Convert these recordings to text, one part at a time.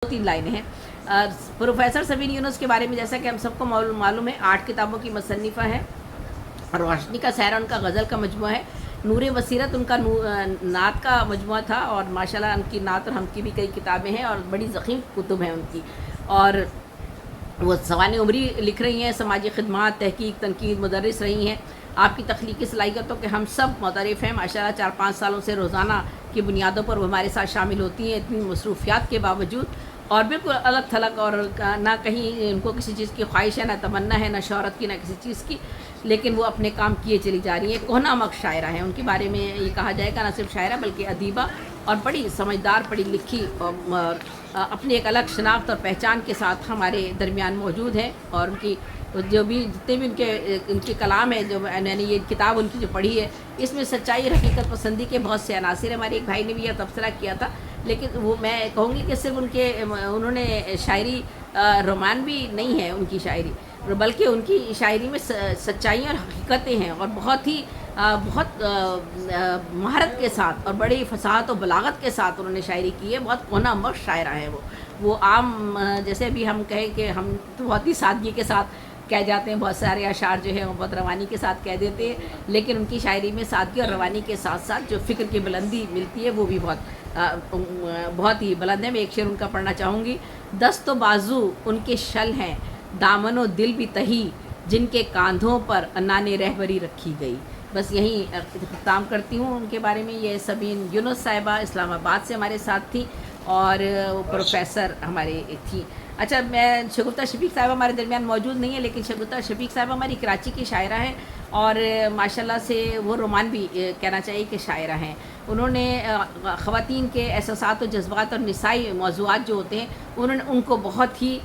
तीन लाइनें हैं। प्रोफेसर सबीन यूनुस के बारे में जैसा कि हम सबको मालूम है, 8 किताबों की मुसन्निफ़ा है। रोशनी का सहरा उनका गज़ल का मजमुआ है। नूर बसीरत उनका नात का मजमुआ था और माशाल्लाह उनकी नात और हम की भी कई किताबें हैं और बड़ी ज़ख़ीम कुतुब हैं उनकी। और वो सवाने उमरी लिख रही हैं, समाजी खिदमात, तहकीक, तनकीद, मुदर्रिस रही हैं। आपकी तख्लीकी सलाहियतों के हम सब मुतरफ़ हैं। माशाल्लाह 4-5 सालों से रोज़ाना की बुनियादों पर वो हमारे साथ शामिल होती हैं, इतनी मसरूफ़ियात के बावजूद, और बिल्कुल अलग थलग, और ना कहीं उनको किसी चीज़ की ख्वाहिश है, ना तमन्ना है, ना शोहरत की, ना किसी चीज़ की, लेकिन वो अपने काम किए चली जा रही हैं। कोहना मक शायरा हैं। उनके बारे में ये कहा जाएगा ना सिर्फ शायरा बल्कि अदीबा, और बड़ी समझदार, पढ़ी लिखी, और अपनी एक अलग शनाख्त और पहचान के साथ हमारे दरमियान मौजूद है। और उनकी जो भी जितने भी उनके कलाम है, जो मैंने ये किताब उनकी जो पढ़ी है, इसमें सच्चाई और हकीकत पसंदी के बहुत से अनासिर। हमारे एक भाई ने भी यह तबसरा किया था, लेकिन वो मैं कहूँगी कि सिर्फ उन्होंने शायरी रोमान भी नहीं है उनकी शायरी, बल्कि उनकी शायरी में सच्चाई और हकीकतें हैं, और बहुत ही बहुत महारत के साथ और बड़ी फसाहत और बलागत के साथ उन्होंने शायरी की है। बहुत कोना मक शायरा है वो आम, जैसे भी हम कहें कि हम तो बहुत ही सादगी के साथ कह जाते हैं, बहुत सारे अशार जो है वो बहुत रवानी के साथ कह देते हैं, लेकिन उनकी शायरी में सादगी और रवानी के साथ साथ जो फ़िक्र की बुलंदी मिलती है वो भी बहुत ही बुलंद है। मैं एक शेर उनका पढ़ना चाहूँगी। दस्तो बाजू उनके शल हैं, दामनो दिल भी तही, जिनके कांधों पर अनाने रहबरी रखी गई। बस यहीं इख्तिताम करती हूँ उनके बारे में। ये सबीन यूनुस साहिबा इस्लामाबाद से हमारे साथ थी, और वो प्रोफेसर हमारे थी। अच्छा, मैं शगुफ्ता शफीक साहिबा हमारे दरमियान मौजूद नहीं है, लेकिन शगुफ्ता शफीक साहिबा हमारी कराची की शायरा हैं, और माशाल्लाह से वो रोमान भी कहना चाहिए कि शायरा हैं। उन्होंने ख़वातीन के एहसासात और जज्बात और निसाई मौज़ूआत जो होते हैं, उन्होंने उनको बहुत ही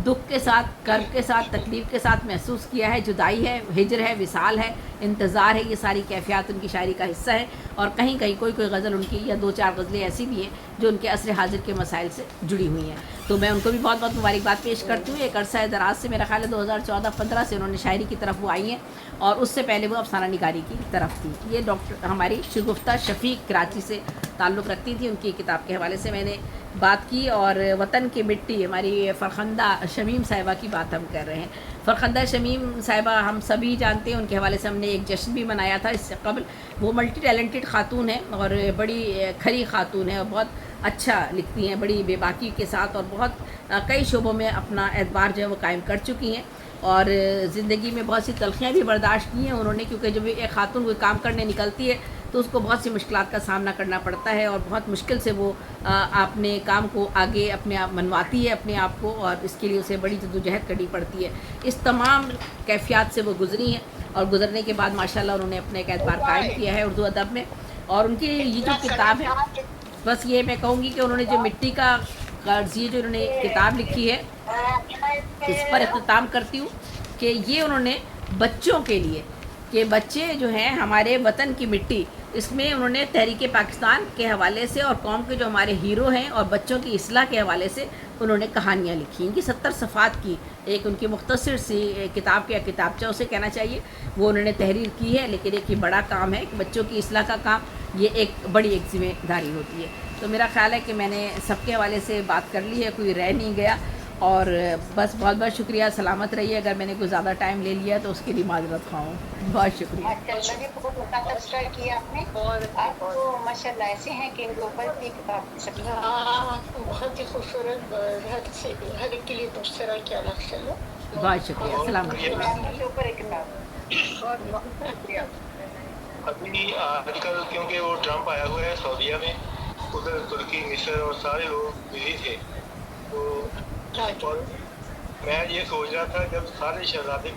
दुख के साथ, कर्ब के साथ, तकलीफ़ के साथ महसूस किया है। जुदाई है, हिजर है, विसाल है, इंतज़ार है, ये सारी कैफ़ियत उनकी शायरी का हिस्सा है। और कहीं कहीं कोई गज़ल उनकी या 2-4 गज़लें ऐसी भी हैं जो उनके असर हाजिर के मसाइल से जुड़ी हुई हैं। तो मैं उनको भी बहुत बहुत मुबारकबाद पेश करती हूँ। एक अरसा दराज से, मेरा ख्याल है 2014-15 से उन्होंने शायरी की तरफ वो आई हैं, और उससे पहले वो अफसाना निगारी की तरफ थी। ये डॉक्टर हमारी शगुफ्ता शफीक कराची से ताल्लुक़ रखती थी। उनकी किताब के हवाले से मैंने बात की। और वतन की मिट्टी, हमारी फ़रखंदा शमीम साहिबा की बात हम कर रहे हैं। फ़रखंदा शमीम साहिबा हम सभी जानते हैं, उनके हवाले से हमने एक जश्न भी मनाया था इससे कबल। वो मल्टी टैलेंटेड ख़ातून है और बड़ी खरी ख़ातून है, और बहुत अच्छा लिखती हैं, बड़ी बेबाकी के साथ, और बहुत कई शोबों में अपना एतबार जो है वो कायम कर चुकी हैं, और ज़िंदगी में बहुत सी तलखियाँ भी बर्दाश्त की हैं उन्होंने, क्योंकि जब एक ख़ातून कोई काम करने निकलती है तो उसको बहुत सी मुश्किलात का सामना करना पड़ता है, और बहुत मुश्किल से वो अपने काम को आगे अपने आप मनवाती है अपने आप को, और इसके लिए उसे बड़ी जद्दोजहद करनी पड़ती है। इस तमाम कैफियत से वो गुज़री हैं, और गुज़रने के बाद माशाल्लाह उन्होंने अपने एक एतबार कायम किया है उर्दू अदब में। और उनकी ये जो किताब है, बस ये मैं कहूँगी कि उन्होंने जो मिट्टी का कर्ज़, ये जो उन्होंने किताब लिखी है, इस पर इख्तिताम करती हूँ कि ये उन्होंने बच्चों के लिए, कि बच्चे जो हैं हमारे वतन की मिट्टी, इसमें उन्होंने तहरीक पाकिस्तान के हवाले से और कौम के जो हमारे हीरो हैं और बच्चों की इस्लाह के हवाले से उन्होंने कहानियाँ लिखी। इनकी 70 सफ़ात की एक उनकी मुख्तसर सी किताब या किताबचा उसे कहना चाहिए, वो उन्होंने तहरीर की है। लेकिन एक ये बड़ा काम है कि बच्चों की इस्लाह का काम, ये एक बड़ी एक जिम्मेदारी होती है। तो मेरा ख़्याल है कि मैंने सबके हवाले से बात कर ली है, कोई रह नहीं गया। और बस बहुत बहुत शुक्रिया, सलामत रहिए। अगर मैंने कुछ ज़्यादा टाइम ले लिया तो उसके लिए माजरत खाऊँ। बहुत शुक्रिया। बहुत अच्छा तबसरा किया आपने, और आप तो माशाल्लाह ऐसे हैं कि इनको पढ़ती किताब सकती हैं। बहुत ही खूबसूरत, हर एक के लिए तबसरा किया माशाल्लाह। बहुत शुक्रिया, सलामत रहिए। ऊपर एक किताब बहुत शुक्रिया। अभी आजकल क्योंकि वो ट्रम्प आया हुआ है सऊदीया में, उधर तुर्की, मिस्र और सारे लोग बिजी थे, तो और मैं ये सोच रहा था जब सारे शहजादे